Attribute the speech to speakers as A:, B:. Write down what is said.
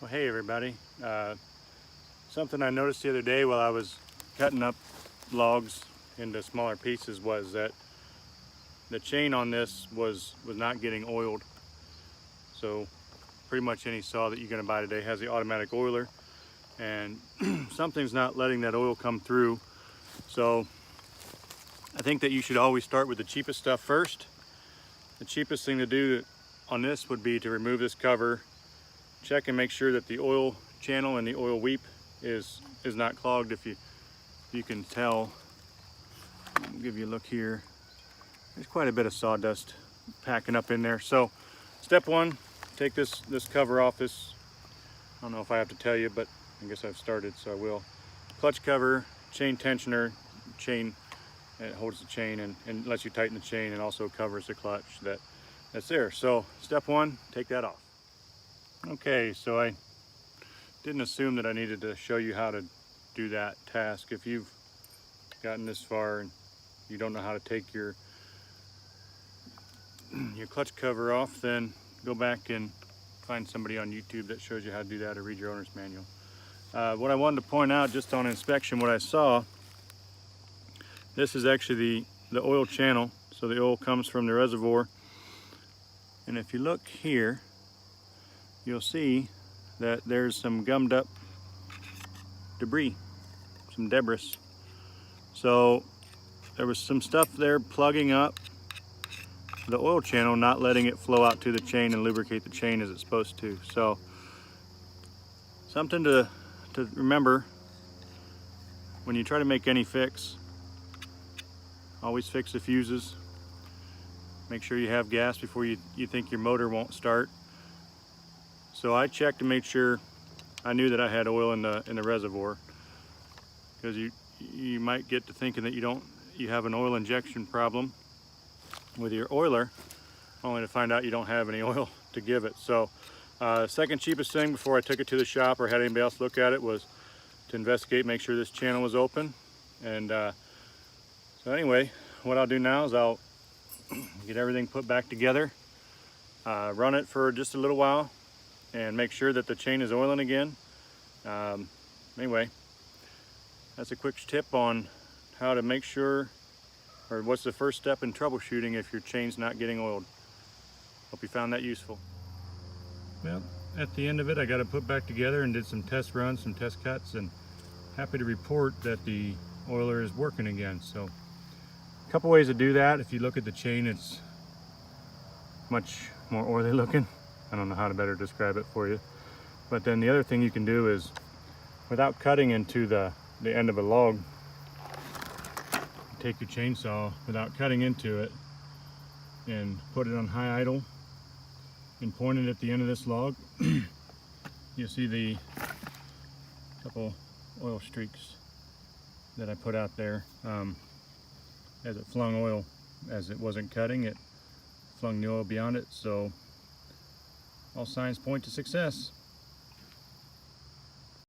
A: Well, hey everybody. Something I noticed the other day while I was cutting up logs into smaller pieces was that the chain on this was not getting oiled. So pretty much any saw that you're going to buy today has the automatic oiler, and something's not letting that oil come through. So I think that you should always start with the cheapest stuff first. The cheapest thing to do on this would be to remove this cover, check and make sure that the oil channel and the oil weep is not clogged. If you can tell, I'll give you a look here. There's quite a bit of sawdust packing up in there. So step one, take this cover off. This, I don't know if I have to tell you, but I guess I've started, so I will. Clutch cover, chain tensioner, chain, it holds the chain and lets you tighten the chain, and also covers the clutch that's there. So step one, take that off. Okay, so I didn't assume that I needed to show you how to do that task. If you've gotten this far and you don't know how to take your clutch cover off, then go back and find somebody on YouTube that shows you how to do that, or read your owner's manual. What I wanted to point out just on inspection, what I saw, this is actually the oil channel. So the oil comes from the reservoir, and if you look here, you'll see that there's some gummed up debris, some debris. So there was some stuff there plugging up the oil channel, not letting it flow out to the chain and lubricate the chain as it's supposed to. So something to remember when you try to make any fix. Always fix the fuses. Make sure you have gas before you think your motor won't start. So I checked to make sure I knew that I had oil in the reservoir, because you might get to thinking that you have an oil injection problem with your oiler, only to find out you don't have any oil to give it. So second cheapest thing before I took it to the shop or had anybody else look at it was to investigate, make sure this channel was open. And so anyway, what I'll do now is I'll get everything put back together, run it for just a little while, and make sure that the chain is oiling again. Anyway, that's a quick tip on how to make sure, or what's the first step in troubleshooting if your chain's not getting oiled. Hope you found that useful. Well, at the end of it, I got it put back together and did some test runs, some test cuts, and happy to report that the oiler is working again. So a couple ways to do that. If you look at the chain, it's much more oily looking. I don't know how to better describe it for you. But then the other thing you can do is, without cutting into the end of a log, take your chainsaw without cutting into it and put it on high idle and point it at the end of this log. You'll see the couple oil streaks that I put out there. As it flung oil, as it wasn't cutting, it flung the oil beyond it. So all signs point to success.